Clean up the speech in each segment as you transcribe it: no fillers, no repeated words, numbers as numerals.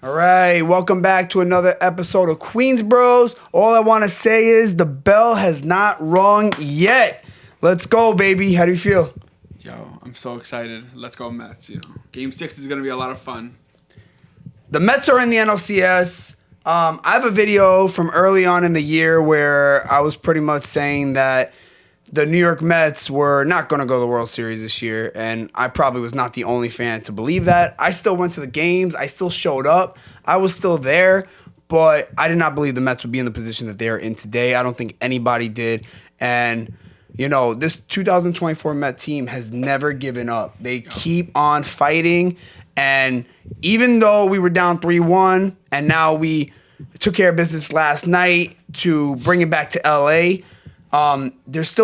All right, welcome back to another episode of Queens Bros. All I want to say is the bell has not rung yet. Let's go, baby. How do you feel? Yo, I'm so excited. Let's go Mets. Game 6 is going to be a lot of fun. The Mets are in the NLCS. I have a video from early on in the year where I was pretty much saying that the New York Mets were not going to go to the World Series this year, and I probably was not the only fan to believe that. I still went to the games. I still showed up. I was still there, but I did not believe the Mets would be in the position that they are in today. I don't think anybody did, and this 2024 Met team has never given up. They keep on fighting, and even though we were down 3-1, and now we took care of business last night to bring it back to LA, there's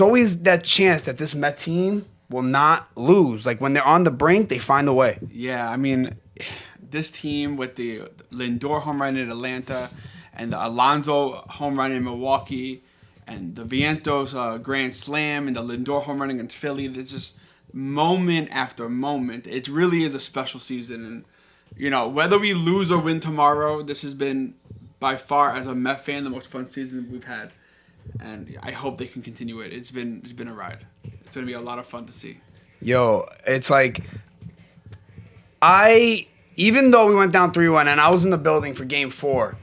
always that chance that this Met team will not lose. Like when they're on the brink, they find the way. Yeah, I mean, this team with the Lindor home run in Atlanta and the Alonso home run in Milwaukee and the Vientos grand slam and the Lindor home run against Philly, it's just moment after moment. It really is a special season. And, whether we lose or win tomorrow, this has been by far, as a Met fan, the most fun season we've had. And I hope they can continue it. It's been a ride. It's going to be a lot of fun to see. Yo, it's like even though we went down 3-1 and I was in the building for game 4,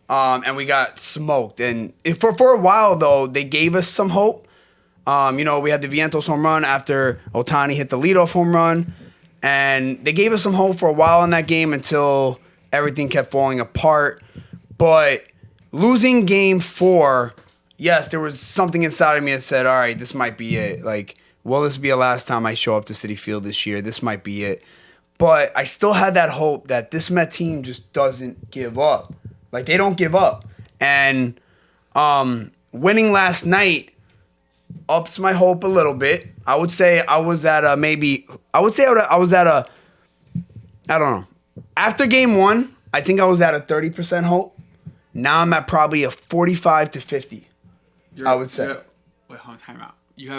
and we got smoked. And for a while, though, they gave us some hope. We had the Vientos home run after Ohtani hit the leadoff home run. And they gave us some hope for a while in that game until everything kept falling apart. But losing game 4... yes, there was something inside of me that said, all right, this might be it. Like, will this be the last time I show up to Citi Field this year? This might be it. But I still had that hope that this Met team just doesn't give up. Like, they don't give up. And winning last night ups my hope a little bit. I would say I was at a I don't know. After game 1, I think I was at a 30% hope. Now I'm at probably a 45 to 50. I would say. Wait, hold on, time out. You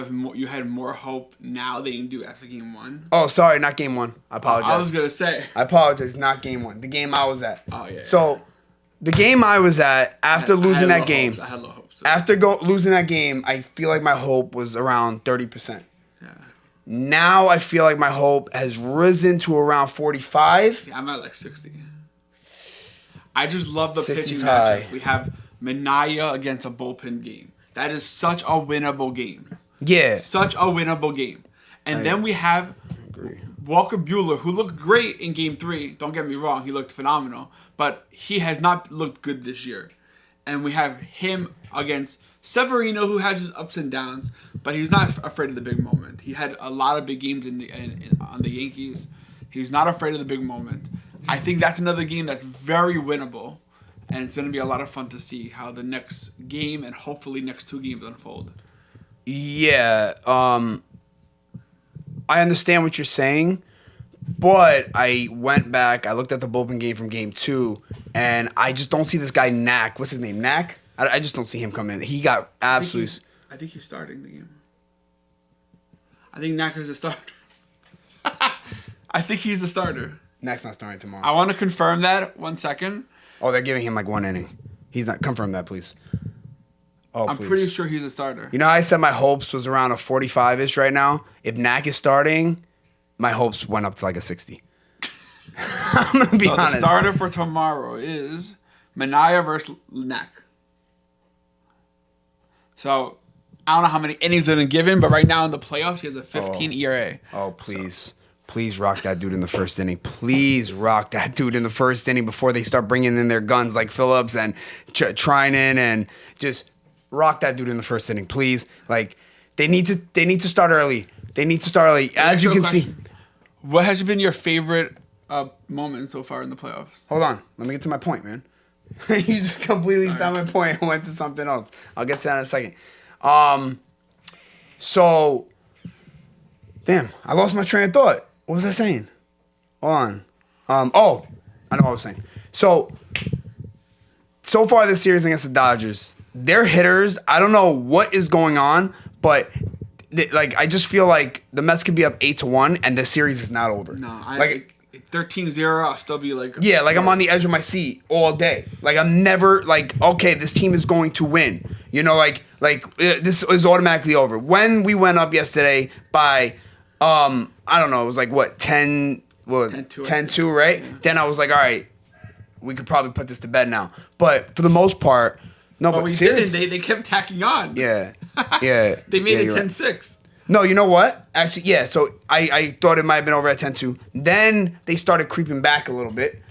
had more hope now than you do after game 1? Oh, sorry, not game 1. I apologize. I was going to say. I apologize, not game 1. The game I was at. Oh, yeah. So, the game I was at, after losing that game. I had low hopes. So. After losing that game, I feel like my hope was around 30%. Yeah. Now I feel like my hope has risen to around 45. Yeah, I'm at like 60. I just love the pitching high. matchup. We have Minaya against a bullpen game. That is such a winnable game. Yeah. Such a winnable game. And then we have Walker Buehler, who looked great in game 3. Don't get me wrong. He looked phenomenal. But he has not looked good this year. And we have him against Severino, who has his ups and downs. But he's not afraid of the big moment. He had a lot of big games on the Yankees. He's not afraid of the big moment. I think that's another game that's very winnable. And it's going to be a lot of fun to see how the next game and hopefully next 2 games unfold. Yeah. I understand what you're saying, but I went back, I looked at the bullpen game from game 2, and I just don't see this guy Knack. What's his name? Knack? I just don't see him coming in. He got absolutely... I think he's starting the game. I think Knack is a starter. I think he's the starter. Knack's not starting tomorrow. I want to confirm that. 1 second. Oh, they're giving him like 1 inning. He's not. Confirm that, please. Oh, I'm pretty sure he's a starter. You know, I said my hopes was around a 45-ish right now. If Knack is starting, my hopes went up to like a 60. I'm going to be honest. The starter for tomorrow is Minaya versus Knack. So, I don't know how many innings they're going to give him, but right now in the playoffs, he has a 15 ERA. Oh, please. So. Please rock that dude in the first inning. Please rock that dude in the first inning before they start bringing in their guns like Phillips and Trinan, and just rock that dude in the first inning, please. Like they need to start early. They need to start early. As you can see. What has been your favorite moment so far in the playoffs? Hold on. Let me get to my point, man. You just completely stopped my point and went to something else. I'll get to that in a second. So, damn, I lost my train of thought. What was I saying? Hold on. I know what I was saying. So far this series against the Dodgers, their hitters, I don't know what is going on, but I just feel like the Mets could be up 8-1 and the series is not over. No, 13-0, I'll still be like... Yeah, like I'm on the edge of my seat all day. Like I'm never like, okay, this team is going to win. You know, this is automatically over. When we went up yesterday by, I don't know, it was like what, 10, what, 10-2, right? Yeah. Then I was like, all right, we could probably put this to bed now. But for the most part, no, but we seriously. didn't. They kept tacking on. Yeah, yeah. They made it 10-6. Right. No, you know what? Actually, yeah, so I thought it might have been over at 10-2. Then they started creeping back a little bit.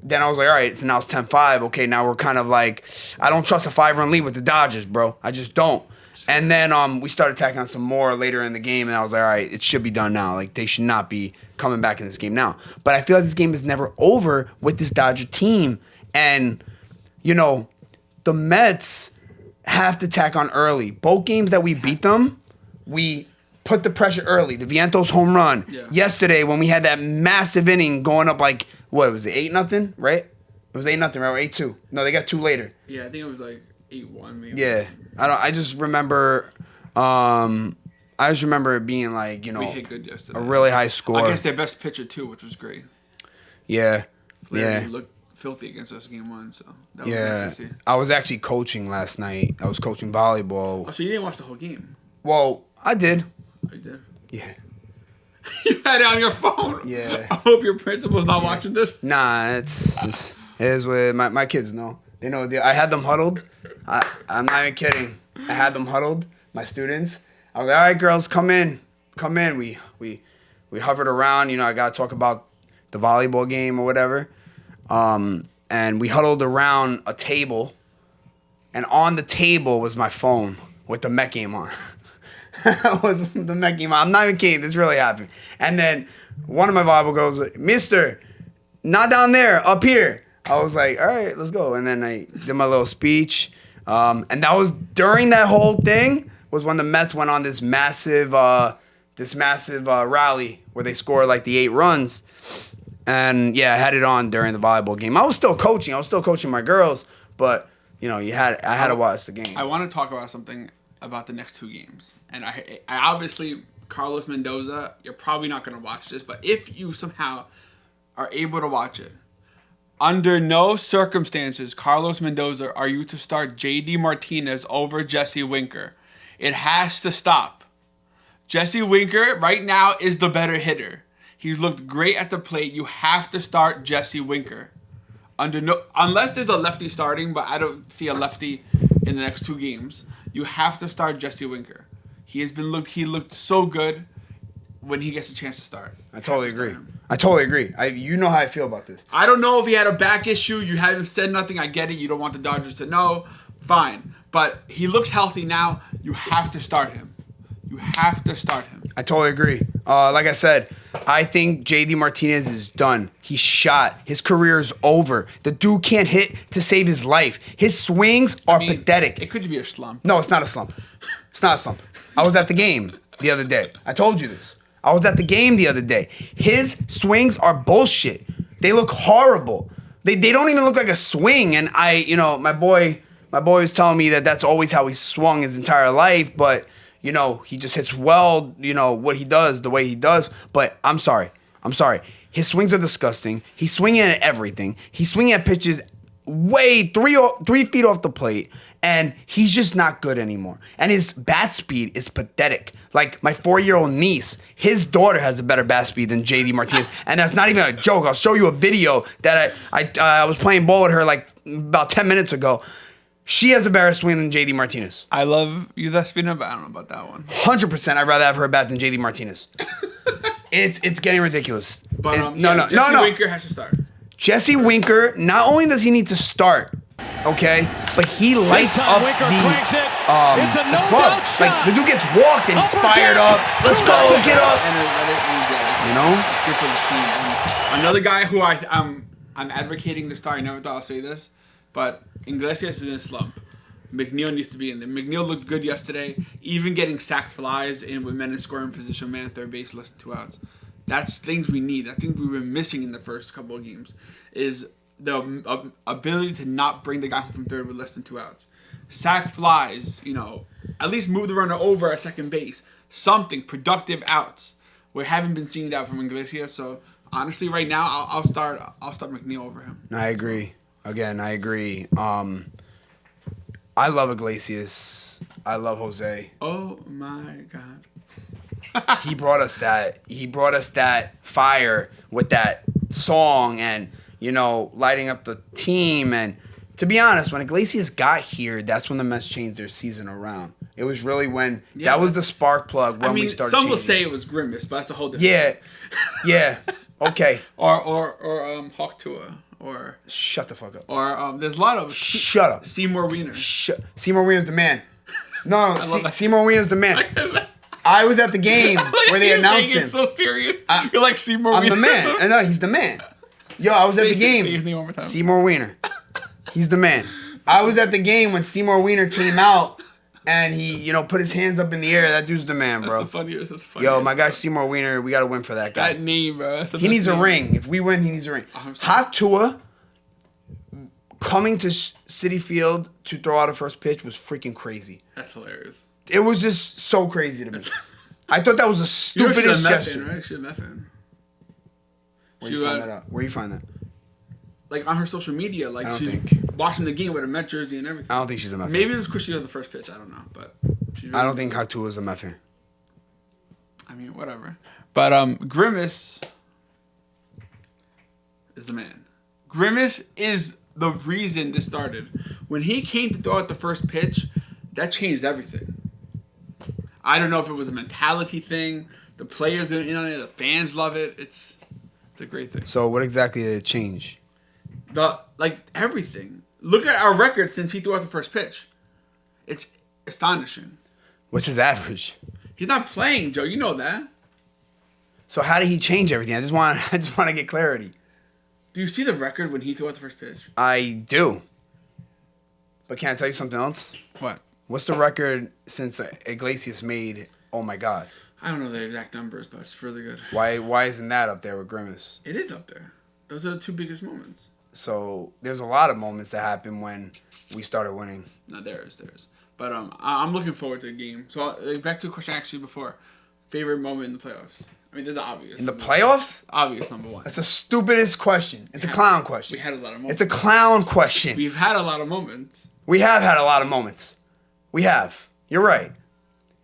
Then I was like, all right, so now it's 10-5. Okay, now we're kind of like, I don't trust a 5-run lead with the Dodgers, bro. I just don't. And then we started tacking on some more later in the game, and I was like, all right, it should be done now. Like, they should not be coming back in this game now. But I feel like this game is never over with this Dodger team. And, you know, the Mets have to tack on early. Both games that we beat them, we put the pressure early. The Vientos home run. Yeah. Yesterday, when we had that massive inning going up like, what was it, 8-0, right? It was 8-0, right? Or 8-2. No, they got 2 later. Yeah, I think it was like 8-1 maybe. Yeah. I just remember it being like, you know, we hit good yesterday. A really high score. Against their best pitcher too, which was great. Yeah. Flaherty looked filthy against us game 1, so that was nice to see. I was actually coaching last night. I was coaching volleyball. Oh, so you didn't watch the whole game? Well, I did. Oh, you did? Yeah. You had it on your phone. Yeah. I hope your principal's not watching this. Nah, it is with my kids know. They know. I had them huddled. I'm not even kidding. I had them huddled, my students. I was like, all right, girls, come in. We hovered around. You know, I got to talk about the volleyball game or whatever. And we huddled around a table. And on the table was my phone with the Met game on. Was the Met game on. I'm not even kidding. This really happened. And then one of my volleyball girls was, Mister, not down there, up here. I was like, all right, let's go. And then I did my little speech. And that was during that whole thing was when the Mets went on this massive rally where they scored like the 8 runs. And yeah, I had it on during the volleyball game. I was still coaching. My girls, but you know, I had to watch the game. I want to talk about something about the next 2 games. And I obviously, Carlos Mendoza, you're probably not going to watch this, but if you somehow are able to watch it, under no circumstances, Carlos Mendoza, are you to start JD Martinez over Jesse Winker. It has to stop. Jesse Winker right now is the better hitter. He's looked great at the plate. You have to start Jesse Winker. Unless there's a lefty starting, but I don't see a lefty in the next 2 games. You have to start Jesse Winker. He looked so good when he gets a chance to start. I totally agree. You know how I feel about this. I don't know if he had a back issue. You haven't said nothing. I get it. You don't want the Dodgers to know. Fine. But he looks healthy now. You have to start him. I totally agree. Like I said, I think JD Martinez is done. He's shot. His career is over. The dude can't hit to save his life. His swings are pathetic. It could be a slump. No, it's not a slump. I was at the game the other day. I told you this. I was at the game the other day. His swings are bullshit. They look horrible. They don't even look like a swing. And my boy was telling me that that's always how he swung his entire life. But, you know, he just hits well, you know, what he does, the way he does. But I'm sorry. His swings are disgusting. He's swinging at everything. He's swinging at pitches way 3 feet off the plate. And he's just not good anymore. And his bat speed is pathetic. Like my 4-year-old niece, his daughter has a better bat speed than JD Martinez. And that's not even a joke. I'll show you a video that I was playing ball with her like about 10 minutes ago. She has a better swing than JD Martinez. I love you, Despina, but I don't know about that one. 100%. I'd rather have her bat than JD Martinez. It's getting ridiculous. But Jesse Winker has to start. Jesse Winker, not only does he need to start, okay, but he lights up the club. Like the dude gets walked and he's fired up. Let's go, get up. You know, it's good for the team. And another guy who I'm advocating to start. I never thought I'd say this, but Iglesias is in a slump. McNeil needs to be in there. McNeil looked good yesterday, even getting sack flies in with men in scoring position, man at third base, less than 2 outs. That's things we need. That's things we've been missing in the first couple of games. Is the ability to not bring the guy home from third with less than 2 outs. Sack flies, you know, at least move the runner over at second base. Something, productive outs. We haven't been seeing that from Iglesias, so Honestly, right now, I'll start McNeil over him. I agree. Again, I agree. I love Iglesias. I love Jose. Oh my God. He brought us that. He brought us that fire with that song, and lighting up the team. And to be honest, when Iglesias got here, that's when the Mets changed their season around. It was really when that was the spark plug when we started. Some will say it was Grimace, but that's a whole different. Yeah. Okay. or Hawk Tua, or shut the fuck up. Or there's a lot of shut up. Seymour Wiener. Seymour Wiener's the man. No, Seymour Wiener's the man. I was at the game where they announced him. It's so serious. You're like Seymour Wiener. I'm the man. I know he's the man. Yo, I was at the game. Say his name one more time. Seymour Wiener. He's the man. I was at the game when Seymour Wiener came out and he, put his hands up in the air. That dude's the man, bro. That's the funniest. Yo, my guy Seymour Wiener, we got to win for that guy. That name, bro. He needs a ring. If we win, he needs a ring. Hot Tua coming to Citi Field to throw out a first pitch was freaking crazy. That's hilarious. It was just so crazy to me. I thought that was the stupidest gesture. Right? She met Finn. Where you find that out? Where you find that? Like on her social media, like she's watching the game with a Met jersey and everything. I don't think she's a Met fan. Maybe it was because she got the first pitch. I don't know, but I don't think Hatu is a Met fan. I mean, whatever. But Grimace is the man. Grimace is the reason this started. When he came to throw out the first pitch, that changed everything. I don't know if it was a mentality thing. The players are in on it. The fans love it. It's a great thing. So what exactly did it change? Everything. Look at our record since he threw out the first pitch. It's astonishing. What's his average? He's not playing, Joe. You know that. So how did he change everything? I just want to get clarity. Do you see the record when he threw out the first pitch? I do. But can I tell you something else? What? What's the record since Iglesias made? Oh my God. I don't know the exact numbers, but it's really good. Why isn't that up there with Grimace? It is up there. Those are the two biggest moments. So there's a lot of moments that happen when we started winning. No, there's. But I'm looking forward to the game. So back to the question actually before. Favorite moment in the playoffs? I mean, there's obvious. In the playoffs? Obvious number one. That's the stupidest question. It's a clown question. We had a lot of moments. It's a clown question. We've had a lot of moments. We have had a lot of moments. We have. You're right.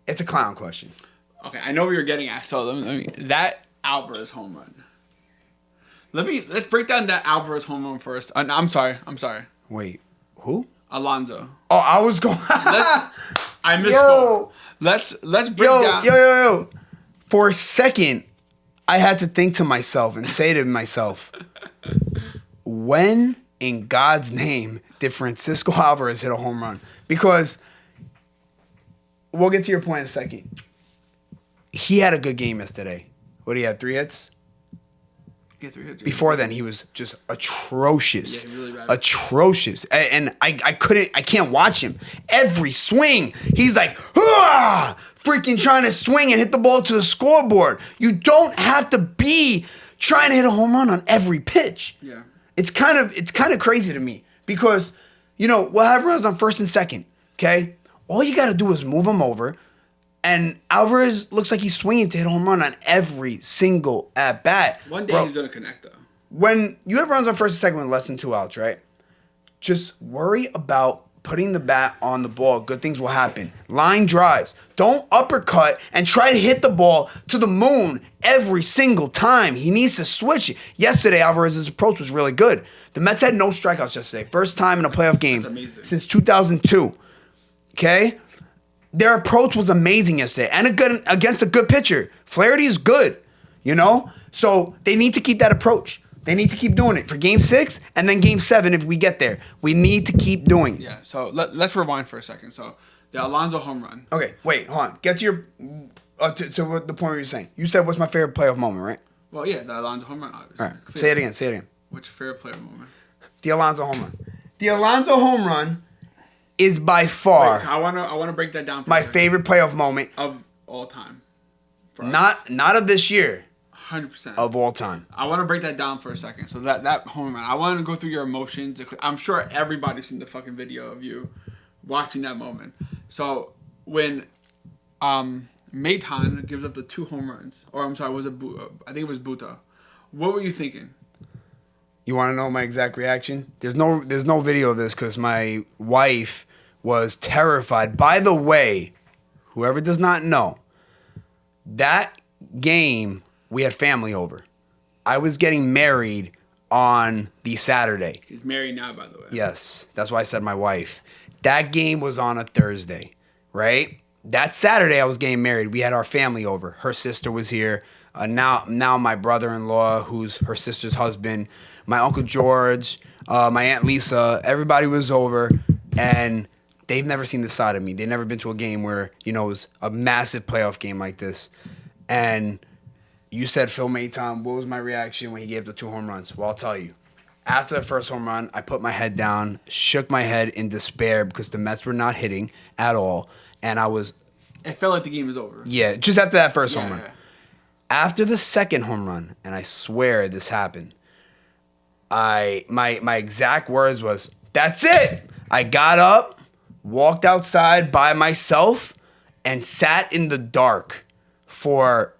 It's a clown question. Okay, I know what you're getting at. So let me that Alvarez home run. Let's break down that Alvarez home run first. I'm sorry. Wait, who? Alonso. Oh, I was going. I misspoke. Let's break down. Yo. For a second, I had to think to myself and say to myself, when in God's name did Francisco Alvarez hit a home run? Because we'll get to your point in a second. He had a good game yesterday. What, he had 3 hits? Yeah, 3 hits. Before then, he was just atrocious. Yeah, really bad. Atrocious. And I can't watch him. Every swing, he's like, ah! Freaking trying to swing and hit the ball to the scoreboard. You don't have to be trying to hit a home run on every pitch. Yeah. It's kind of crazy to me because, we'll have runners on first and second, okay? All you got to do is move them over. And Alvarez looks like he's swinging to hit a home run on every single at-bat. One day he's going to connect, though. When you have runs on first and second with less than 2 outs, right? Just worry about putting the bat on the ball. Good things will happen. Line drives. Don't uppercut and try to hit the ball to the moon every single time. He needs to switch it. Yesterday, Alvarez's approach was really good. The Mets had no strikeouts yesterday. First time in a playoff game since 2002. Okay? Their approach was amazing yesterday and against a good pitcher. Flaherty is good, So they need to keep that approach. They need to keep doing it for Game 6 and then Game 7 if we get there. We need to keep doing it. Yeah, so let's rewind for a second. So the Alonso home run. Okay, wait, hold on. Get to your to what the point where you're saying. You said what's my favorite playoff moment, right? Well, yeah, the Alonso home run. Obviously. All right, say it again. What's your favorite playoff moment? The Alonso home run. The Alonso home run is by far. Wait, so I want to break that down. For my favorite playoff moment of all time. Not of this year. 100%. Of all time. I want to break that down for a second. So that home run, I want to go through your emotions. I'm sure everybody's seen the fucking video of you watching that moment. So when Maton gives up the 2 home runs, or I'm sorry, I think it was Buta. What were you thinking? You want to know my exact reaction? There's no video of this because my wife was terrified. By the way, whoever does not know, that game we had family over. I was getting married on the Saturday. He's married now, by the way. Yes, that's why I said my wife. That game was on a Thursday, right? That Saturday I was getting married. We had our family over. Her sister was here. Now my brother-in-law, who's her sister's husband, my Uncle George, my Aunt Lisa, everybody was over, and they've never seen this side of me. They've never been to a game where, it was a massive playoff game like this. And you said Phil Maton, what was my reaction when he gave the 2 home runs? Well, I'll tell you. After the first home run, I put my head down, shook my head in despair because the Mets were not hitting at all, and It felt like the game was over. Yeah, just after that first home run. Yeah. After the second home run, and I swear this happened, my exact words was, "That's it." I got up, walked outside by myself, and sat in the dark for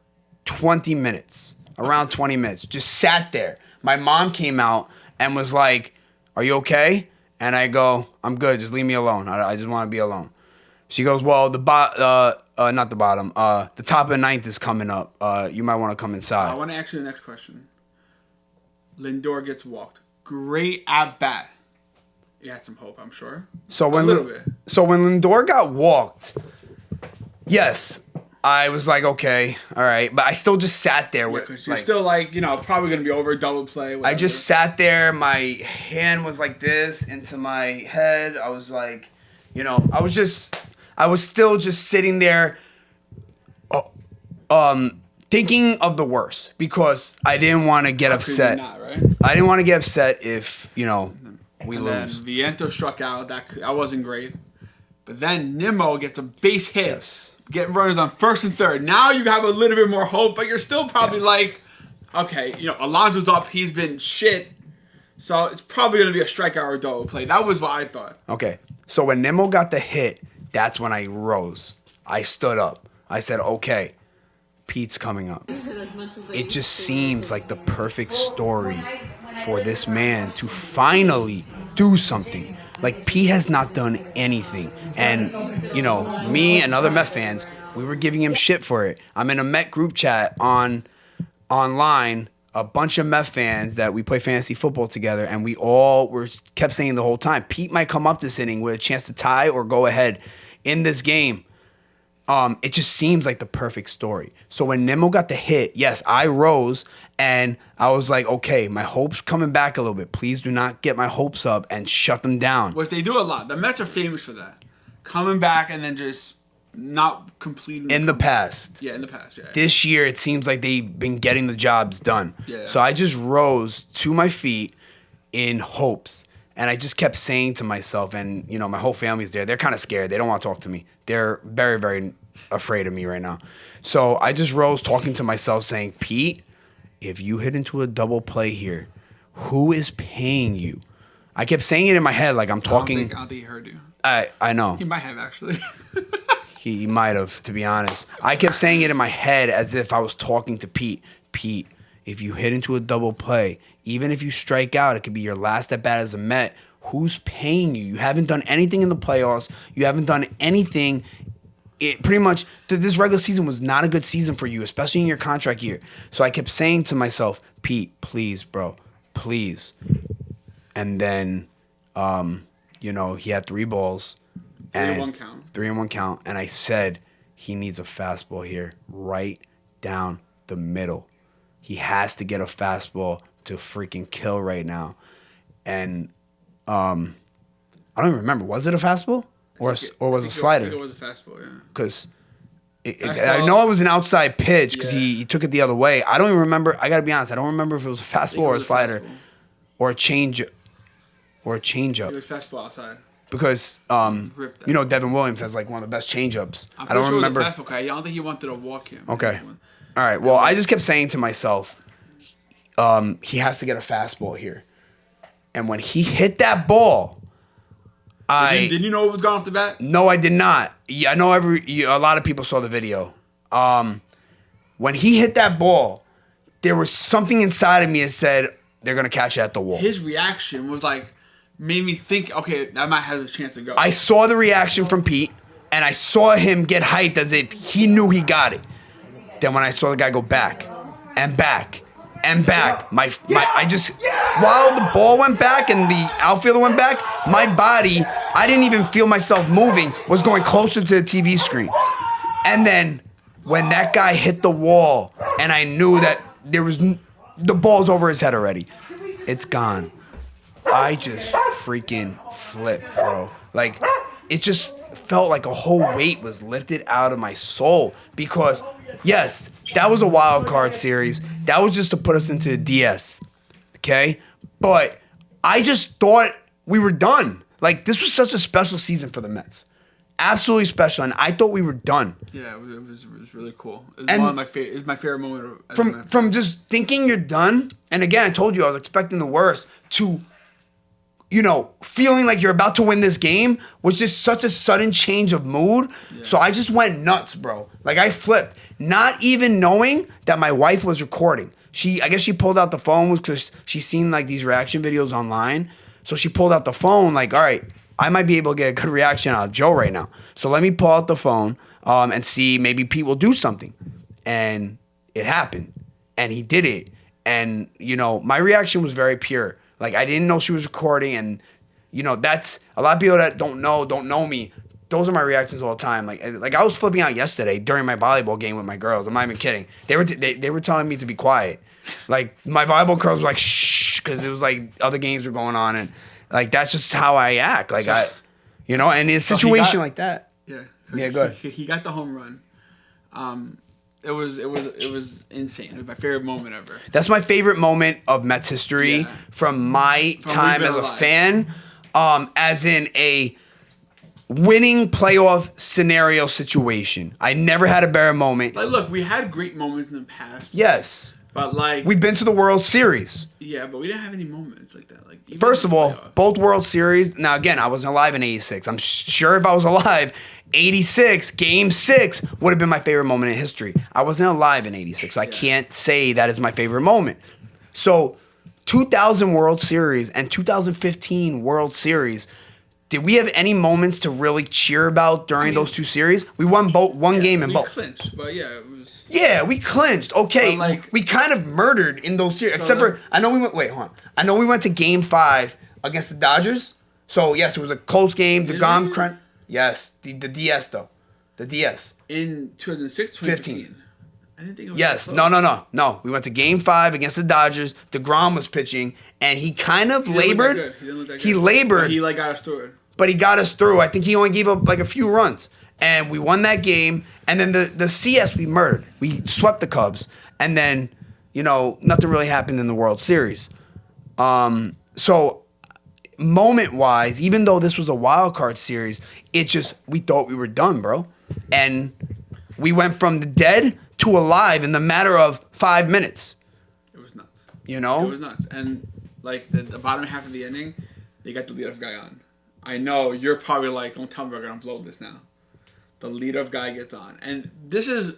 20 minutes, around 20 minutes. Just sat there. My mom came out and was like, "Are you okay?" And I go, "I'm good. Just leave me alone. I just want to be alone." She goes, "Well, not the bottom. The top of the ninth is coming up. You might want to come inside." I want to ask you the next question. Lindor gets walked. Great at bat. He had some hope, I'm sure. So when little bit. So when Lindor got walked, yes, I was like, okay, all right, but I still just sat there with. Because you're still probably gonna be over double play. Whatever. I just sat there. My hand was like this into my head. I was like, I was still just sitting there, thinking of the worst because I didn't want to get upset. Not, right? I didn't want to get upset if we And lose. then Viento struck out. That wasn't great. But then Nimmo gets a base hit. Yes. Get runners on first and third. Now you have a little bit more hope, but you're still probably Yes. like, okay, Alonso's up. He's been shit. So it's probably going to be a strikeout or a double play. That was what I thought. Okay. So when Nimmo got the hit, that's when I rose. I stood up. I said, okay, Pete's coming up. It just seems like the perfect story for this man to finally do something. Like, Pete has not done anything. And, me and other Met fans, we were giving him shit for it. I'm in a Met group chat online, a bunch of Met fans that we play fantasy football together, and we all kept saying the whole time, Pete might come up this inning with a chance to tie or go ahead in this game. It just seems like the perfect story. So when Nimmo got the hit, yes, I rose and I was like, okay, my hope's coming back a little bit. Please do not get my hopes up and shut them down. Which they do a lot. The Mets are famous for that. Coming back and then just not completing. In the past. Yeah, in the past, yeah. This year, it seems like they've been getting the jobs done. Yeah. So I just rose to my feet in hopes. And I just kept saying to myself, and, my whole family's there. They're kind of scared. They don't want to talk to me. They're very, very afraid of me right now. So I just rose talking to myself saying, Pete, if you hit into a double play here, who is paying you? I kept saying it in my head like I'm talking. I don't think he heard you. I know. He might have, actually. He might have, to be honest. I kept saying it in my head as if I was talking to Pete. Pete, if you hit into a double play, even if you strike out, it could be your last at bat as a Met. Who's paying you? You haven't done anything in the playoffs. You haven't done anything. Pretty much, this regular season was not a good season for you, especially in your contract year. So I kept saying to myself, Pete, please, bro, please. And then, he had 3 balls. 3-1 count. 3-1 count. And I said, he needs a fastball here, right down the middle. He has to get a fastball to freaking kill right now. And I don't even remember. Was it a fastball? Or was it a slider? I think it was a fastball, yeah. Because I know it was an outside pitch because he took it the other way. I don't even remember. I got to be honest. I don't remember if it was a fastball or a slider or a change It was fastball outside. Because, Devin Williams has like one of the best changeups. I don't sure remember. It was a fastball. I don't think he wanted to walk him. Okay. All right. Well, I just kept saying to myself, he has to get a fastball here. And when he hit that ball, Didn't you know it was gone off the bat? No, I did not. Yeah, I know a lot of people saw the video. When he hit that ball, there was something inside of me that said they're gonna catch it at the wall. His reaction was like made me think, okay, I might have a chance to go. I saw the reaction from Pete, and I saw him get hyped as if he knew he got it. Then when I saw the guy go back and back and back, I just, while the ball went back and the outfielder went back, my body, I didn't even feel myself moving, was going closer to the TV screen. And then when that guy hit the wall and I knew that the ball's over his head already, it's gone. I just freaking flipped, bro. Like, it just felt like a whole weight was lifted out of my soul because, yes, that was a wild card series. That was just to put us into the DS, okay? But I just thought we were done. Like, this was such a special season for the Mets. Absolutely special, and I thought we were done. Yeah, it was really cool. It was one of my favorite. It's my favorite moment. From just thinking you're done, and again, I told you I was expecting the worst, to, you know, feeling like you're about to win this game was just such a sudden change of mood. Yeah. So I just went nuts, bro. Like, I flipped, not even knowing that my wife was recording. I guess she pulled out the phone because she's seen like these reaction videos online. So she pulled out the phone, like, all right, I might be able to get a good reaction out of Joe right now. So let me pull out the phone and see maybe Pete will do something. And it happened. And he did it. And, you know, my reaction was very pure. Like, I didn't know she was recording. And, you know, that's a lot of people that don't know me. Those are my reactions all the time. Like I was flipping out yesterday during my volleyball game with my girls. I'm not even kidding. They were telling me to be quiet. Like, my volleyball girls were like, shh, because it was like other games were going on. And, like, that's just how I act. Like, you know, and in a situation like that. Yeah. Yeah, go ahead. He got the home run. It was insane. It was my favorite moment ever. That's my favorite moment of Mets history from my time as a fan, as in a winning playoff scenario situation. I never had a better moment. Like, look, we had great moments in the past. Yes. But, like, we've been to the World Series. Yeah, but we didn't have any moments like that. Like, first of all, both World Series. Now, again, I wasn't alive in '86. I'm sure if I was alive, '86 Game 6 would have been my favorite moment in history. I wasn't alive in '86, so I can't say that is my favorite moment. So, 2000 World Series and 2015 World Series. Did we have any moments to really cheer about during those two series? We won one game in both. We clinched, but yeah, it was. Yeah, we clinched. Okay, like, we kind of murdered in those series. Except for, I know we went. Wait, hold on. I know we went to Game 5 against the Dodgers. So yes, it was a close game. DeGrom crunch. Yes, the DS though, the DS in 2006, 2015. I didn't think it was. Yes, no. We went to Game 5 against the Dodgers. DeGrom was pitching, and he kind of labored. He didn't look that good. He labored. But he got us through it. But he got us through. I think he only gave up like a few runs. And we won that game. And then the CS we murdered. We swept the Cubs. And then, you know, nothing really happened in the World Series. So moment-wise, even though this was a wild card series, we thought we were done, bro. And we went from the dead to alive in the matter of 5 minutes. It was nuts. You know? It was nuts. And, like, the bottom half of the inning, they got the leadoff guy on. I know you're probably like, don't tell me we're going to blow this now. The leadoff guy gets on. And this is,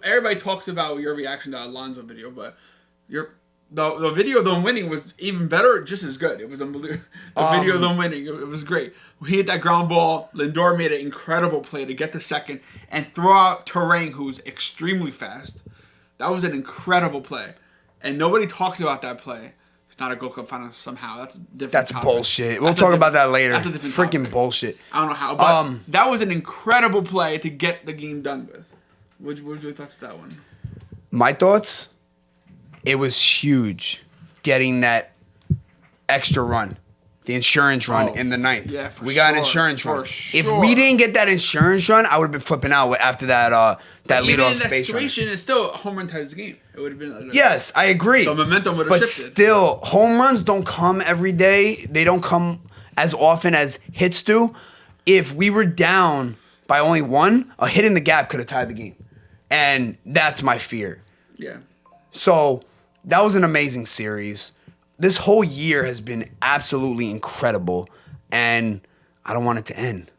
everybody talks about your reaction to Alonso video, but the video of them winning was even better, just as good. It was unbelievable. The video of them winning, it was great. He hit that ground ball. Lindor made an incredible play to get the second and throw out Terang, who's extremely fast. That was an incredible play. And nobody talks about that play. It's not a Gold Cup final somehow. That's different. That's topic. Bullshit. We'll talk about that later. That's a different freaking topic. Bullshit. I don't know how, but that was an incredible play to get the game done with. What was your thoughts on that one? My thoughts? It was huge getting that extra run. The insurance run in the ninth. Yeah, for we got an insurance run. If we didn't get that insurance run, I would have been flipping out after that leadoff base run. In that situation, it's still a home run ties the game. It would have been. Yes, I agree. So momentum would have shifted. But still, home runs don't come every day. They don't come as often as hits do. If we were down by only one, a hit in the gap could have tied the game, and that's my fear. Yeah. So that was an amazing series. This whole year has been absolutely incredible, and I don't want it to end.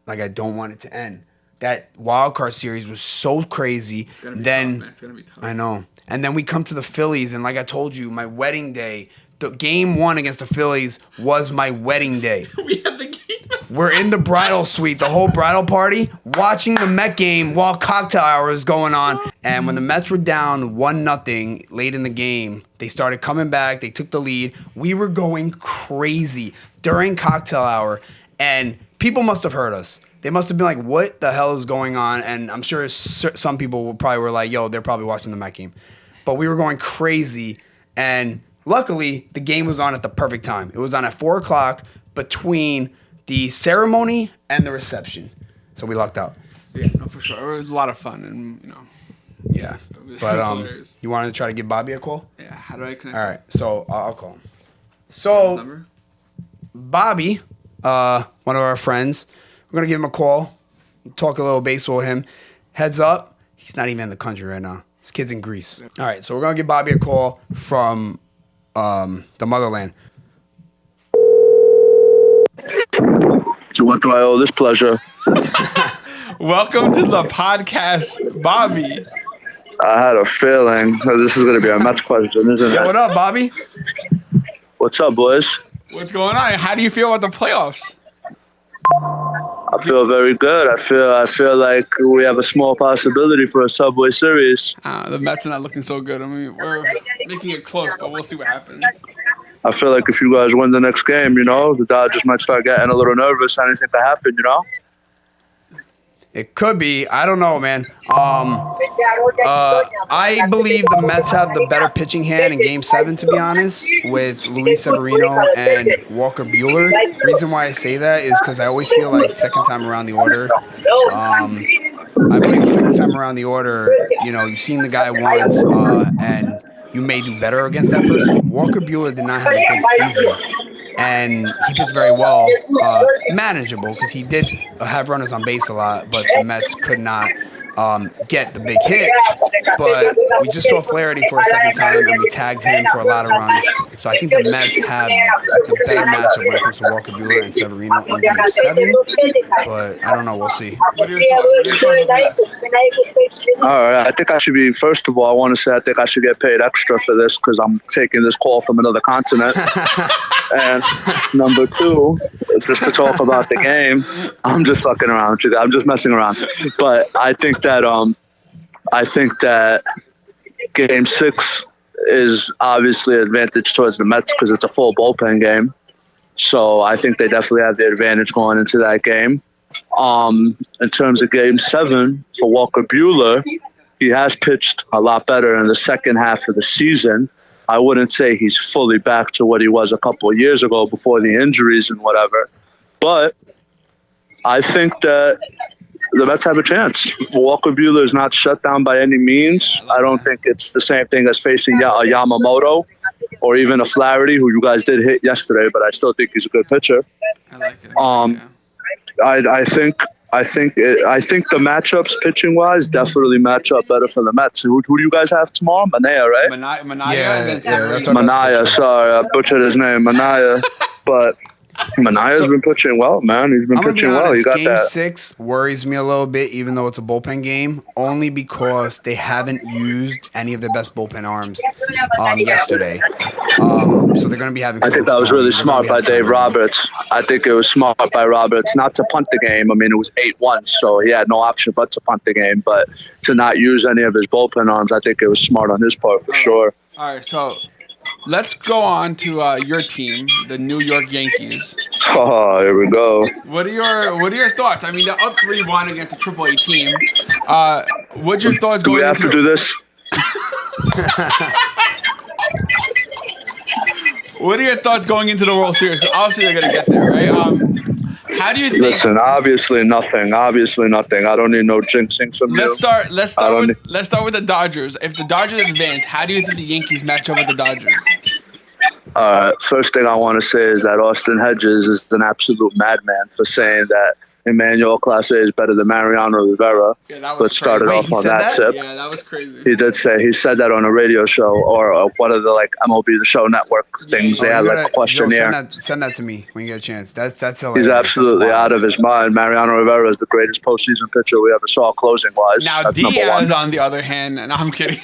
Like, I don't want it to end. That wild card series was so crazy. It's gonna be tough, man. It's gonna be tough. I know. And then we come to the Phillies, and like I told you, my wedding day, the game 1 against the Phillies was my wedding day. We had the game. We're in the bridal suite, the whole bridal party, watching the Met game while cocktail hour is going on. And when the Mets were down 1-0 late in the game, they started coming back. They took the lead. We were going crazy during cocktail hour, and people must have heard us. They must have been like, what the hell is going on? And I'm sure some people probably were like, yo, they're probably watching the Met game. But we were going crazy, and luckily, the game was on at the perfect time. It was on at 4 o'clock between the ceremony and the reception. So we lucked out. Yeah, no, for sure. It was a lot of fun, and Yeah. But you wanted to try to give Bobby a call? Yeah, how do I connect? All right, so I'll call him. So Bobby, one of our friends, we're going to give him a call, talk a little baseball with him. Heads up, he's not even in the country right now. This kid's in Greece. All right, so we're going to give Bobby a call from the motherland. To what do I owe this pleasure? Welcome to the podcast, Bobby. I had a feeling that this is going to be a Mets question, isn't Yo, it? what up, Bobby? What's up, boys? What's going on? How do you feel about the playoffs? I feel very good. I feel like we have a small possibility for a Subway Series. The Mets are not looking so good. I mean, we're making it close, but we'll see what happens. I feel like if you guys win the next game, the Dodgers might start getting a little nervous. Anything could happen, It could be. I don't know, man. I believe the Mets have the better pitching hand in Game 7, to be honest, with Luis Severino and Walker Buehler. Reason why I say that is because I always feel like second time around the order, I believe the second time around the order, you've seen the guy once, and you may do better against that person. Walker Buehler did not have a good season, and he pitched very well, manageable, because he did have runners on base a lot, but the Mets could not get the big hit. But we just saw Flaherty for a second time, and we tagged him for a lot of runs. So I think the Mets have the better matchup when it comes to Walker Buehler and Severino in Game 7. But I don't know. We'll see. What are your thoughts? All right. I think I should be, first of all, I want to say I think I should get paid extra for this because I'm taking this call from another continent. And number 2, just to talk about the game, I'm just fucking around with you. I'm just messing around. But I think that Game 6 is obviously an advantage towards the Mets because it's a full bullpen game. So I think they definitely have the advantage going into that game. In terms of Game 7 for Walker Buehler, he has pitched a lot better in the second half of the season. I wouldn't say he's fully back to what he was a couple of years ago before the injuries and whatever. But I think that the Mets have a chance. Walker Buehler is not shut down by any means. I don't think it's the same thing as facing a Yamamoto or even a Flaherty, who you guys did hit yesterday, but I still think he's a good pitcher. I like it. I think the matchups pitching wise definitely match up better for the Mets. Who do you guys have tomorrow? Manea, right? Manaya. that's Manaya. Sorry, I butchered his name, Manaya. But Manaya's been pitching well, man. He's been pitching well. You got Game that. 6 worries me a little bit, even though it's a bullpen game, only because they haven't used any of their best bullpen arms yesterday. So they're going to be having. I think that was really smart by Dave Roberts. I think it was smart by Roberts not to punt the game. I mean, it was 8-1, so he had no option but to punt the game. But to not use any of his bullpen arms, I think it was smart on his part for sure. All right, so let's go on to your team, the New York Yankees. Oh, here we go. What are your thoughts? I mean, they're up 3-1 against a AAA team. What's your thoughts Do going we have into to do this? What are your thoughts going into the World Series? Obviously, they're gonna get there, right? How do you think? Listen, obviously nothing. I don't need no jinxing from you. Let's start with the Dodgers. If the Dodgers advance, how do you think the Yankees match up with the Dodgers? First thing I want to say is that Austin Hedges is an absolute madman for saying that Emmanuel Clase is better than Mariano Rivera. Yeah, that was Let's start it crazy. off on that tip. Yeah, that was crazy. He said that on a radio show or one of the MLB The Show network things. They had a questionnaire. Send that to me when you get a chance. That's hilarious. He's absolutely out of his mind. Mariano Rivera is the greatest postseason pitcher we ever saw closing wise. Now That's number one. Diaz, on the other hand, and I'm kidding.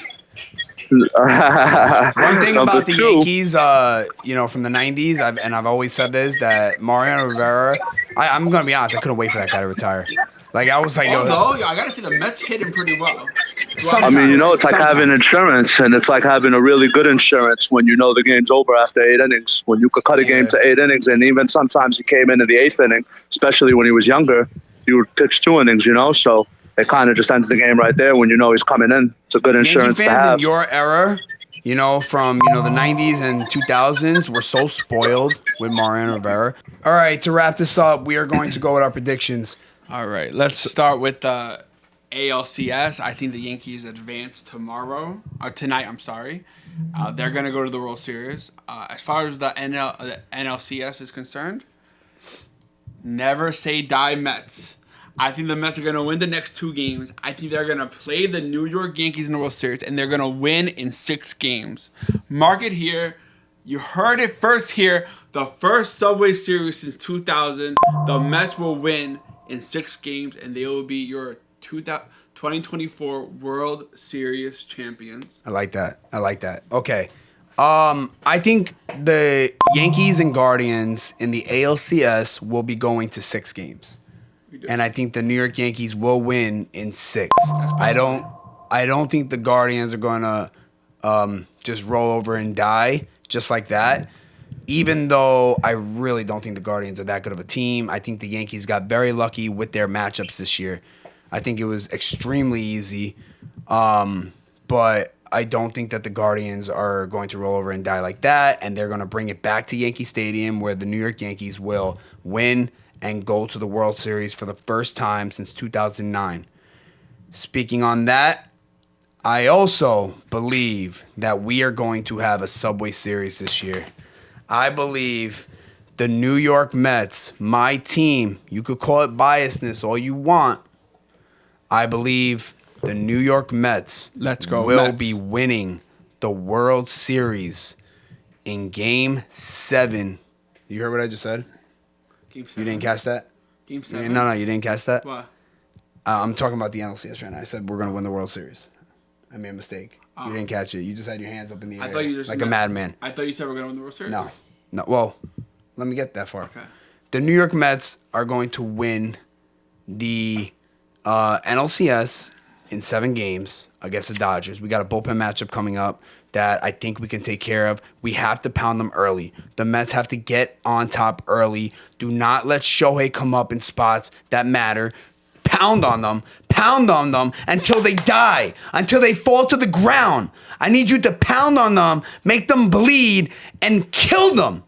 One thing Number about the two, Yankees, from the '90s, I've always said this, that Mariano Rivera. I'm gonna be honest, I couldn't wait for that guy to retire. Like I was like, yo, Although I gotta say the Mets hit him pretty well. I mean, you know, it's like having Sometimes. insurance, and it's like having a really good insurance when you know the game's over after 8 innings. When you could cut a game Yeah. to 8 innings, and even sometimes he came into the 8th inning, especially when he was younger, you would pitch 2 innings, you know? So it kind of just ends the game right there when you know he's coming in. It's a good Yankee insurance to fans have. in your era, from the '90s and 2000s, were so spoiled with Mariano Rivera. All right, to wrap this up, we are going to go with our predictions. All right, let's start with the ALCS. I think the Yankees advance tonight. I'm sorry. They're gonna go to the World Series. As far as the NLCS is concerned, never say die Mets. I think the Mets are gonna win the next 2 games. I think they're gonna play the New York Yankees in the World Series, and they're gonna win in 6 games. Mark it here. You heard it first here. The first Subway Series since 2000. The Mets will win in 6 games, and they will be your 2024 World Series champions. I like that. Okay. I think the Yankees and Guardians in the ALCS will be going to 6 games. And I think the New York Yankees will win in 6. I don't think the Guardians are going to just roll over and die just like that. Even though I really don't think the Guardians are that good of a team, I think the Yankees got very lucky with their matchups this year. I think it was extremely easy, but I don't think that the Guardians are going to roll over and die like that, and they're going to bring it back to Yankee Stadium where the New York Yankees will win and go to the World Series for the first time since 2009. Speaking on that, I also believe that we are going to have a Subway Series this year. I believe the New York Mets, my team, you could call it biasness all you want. I believe the New York Mets will be winning the World Series in Game 7. You heard what I just said? Game 7. You didn't catch that? Game 7? No, you didn't catch that? What? I'm talking about the NLCS right now. I said we're going to win the World Series. I made a mistake. You didn't catch it. You just had your hands up in the air thought you just like a madman. I thought you said we're going to win the World Series. No. Well, let me get that far. Okay. The New York Mets are going to win the NLCS in 7 games against the Dodgers. We got a bullpen matchup coming up that I think we can take care of. We have to pound them early. The Mets have to get on top early. Do not let Shohei come up in spots that matter. Pound on them until they die, until they fall to the ground. I need you to pound on them, make them bleed, and kill them.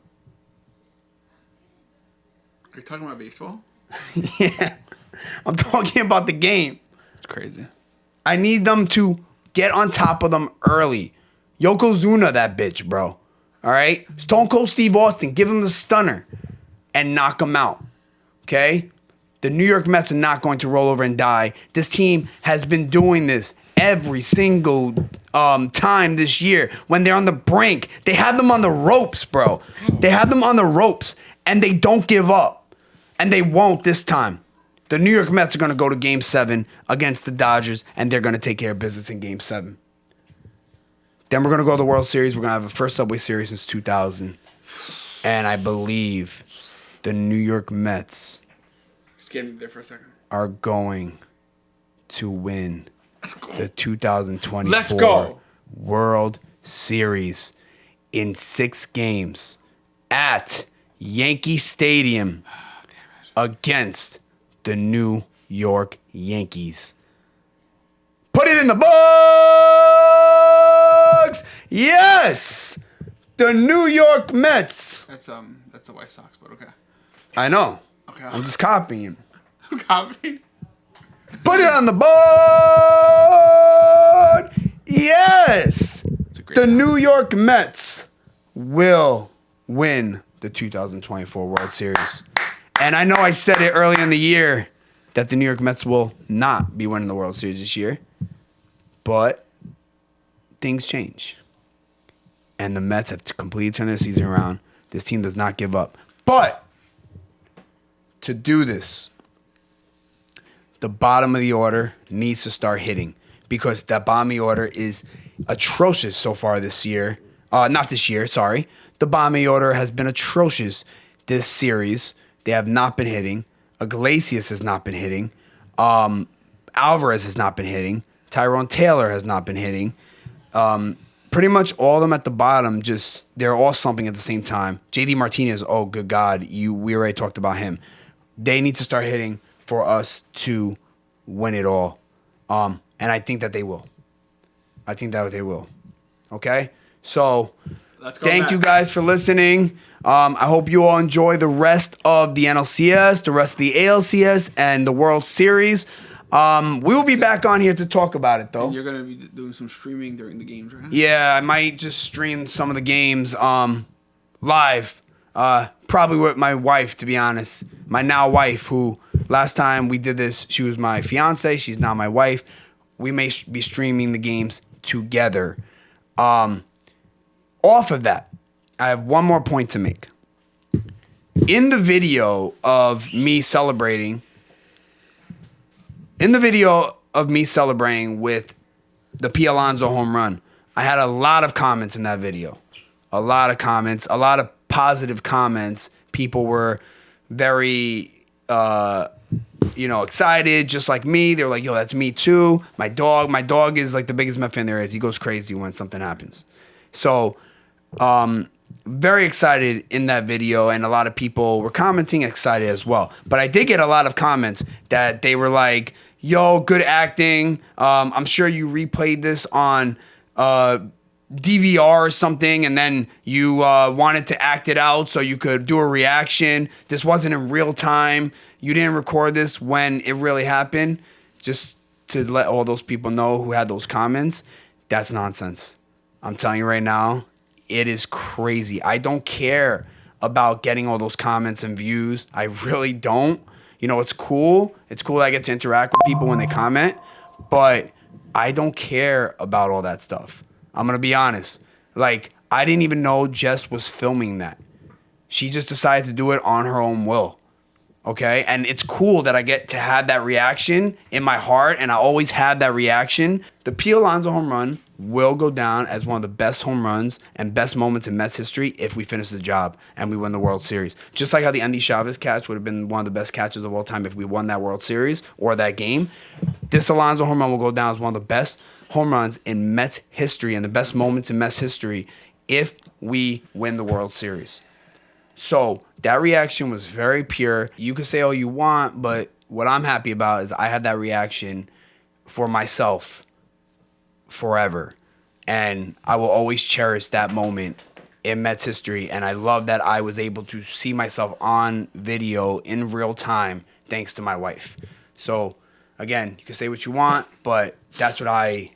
Are you talking about baseball? Yeah, I'm talking about the game. It's crazy. I need them to get on top of them early. Yokozuna, that bitch, bro. All right? Stone Cold Steve Austin, give him the stunner and knock him out. Okay? The New York Mets are not going to roll over and die. This team has been doing this every single time this year. When they're on the brink, they have them on the ropes, bro. They have them on the ropes, and they don't give up. And they won't this time. The New York Mets are going to go to Game 7 against the Dodgers, and they're going to take care of business in Game 7. Then we're going to go to the World Series. We're going to have a first Subway Series since 2000. And I believe the New York Mets Get me there for a second. are going to win the 2024 Let's go. World Series in 6 games at Yankee Stadium against the New York Yankees. Put it in the books! Yes! The New York Mets. That's the White Sox, but okay. I know. Okay. I'm just copying. Copy. Put it on the board! Yes! The New York Mets will win the 2024 World Series. And I know I said it early in the year that the New York Mets will not be winning the World Series this year. But things change. And the Mets have completely turned their season around. This team does not give up. But to do this, the bottom of the order needs to start hitting, because that bottom of the order is atrocious so far this year. Not this year, sorry. The bombing order has been atrocious this series. They have not been hitting. Iglesias has not been hitting. Alvarez has not been hitting. Tyrone Taylor has not been hitting. Pretty much all of them at the bottom, just they're all slumping at the same time. JD Martinez, oh good God, we already talked about him. They need to start hitting for us to win it all. And I think that they will. I think that they will. Okay? So thank you guys for listening. I hope you all enjoy the rest of the NLCS, the rest of the ALCS, and the World Series. We will be back on here to talk about it, though. And you're going to be doing some streaming during the games, right? Yeah, I might just stream some of the games live. Probably with my wife, to be honest. My now wife, who last time we did this, she was my fiance. She's now my wife. We may be streaming the games together. Off of that, I have one more point to make. In the video of me celebrating with the P. Alonso home run, I had a lot of comments in that video. A lot of comments, a lot of positive comments. People were very, excited, just like me. They were like, yo, that's me too. My dog is like the biggest Met fan there is. He goes crazy when something happens. So, very excited in that video, and a lot of people were commenting excited as well. But I did get a lot of comments that they were like, yo, good acting. I'm sure you replayed this on DVR or something, and then you wanted to act it out so you could do a reaction. This wasn't in real time. You didn't record this when it really happened. Just to let all those people know who had those comments, that's nonsense. I'm telling you right now, it is crazy. I don't care about getting all those comments and views. I really don't. It's cool. It's cool that I get to interact with people when they comment, but I don't care about all that stuff. I'm going to be honest. Like, I didn't even know Jess was filming that. She just decided to do it on her own will. Okay? And it's cool that I get to have that reaction in my heart, and I always have that reaction. The P. Alonso home run will go down as one of the best home runs and best moments in Mets history if we finish the job and we win the World Series. Just like how the Andy Chavez catch would have been one of the best catches of all time if we won that World Series or that game. This Alonso home run will go down as one of the best home runs in Mets history and the best moments in Mets history if we win the World Series. So that reaction was very pure. You can say all you want, but what I'm happy about is I had that reaction for myself forever. And I will always cherish that moment in Mets history. And I love that I was able to see myself on video in real time thanks to my wife. So, again, you can say what you want, but that's what I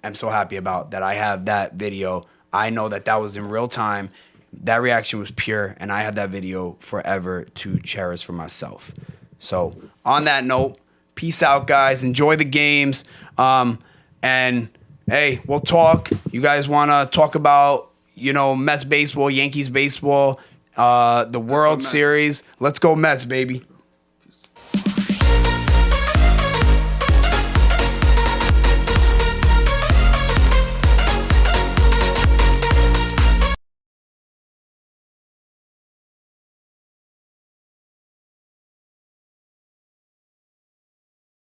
am so happy about, that I have that video. I know that that was in real time. That reaction was pure, and I have that video forever to cherish for myself. So, on that note, peace out, guys. Enjoy the games. And, hey, we'll talk. You guys want to talk about, Mets baseball, Yankees baseball, the World Series. Let's go Mets, baby.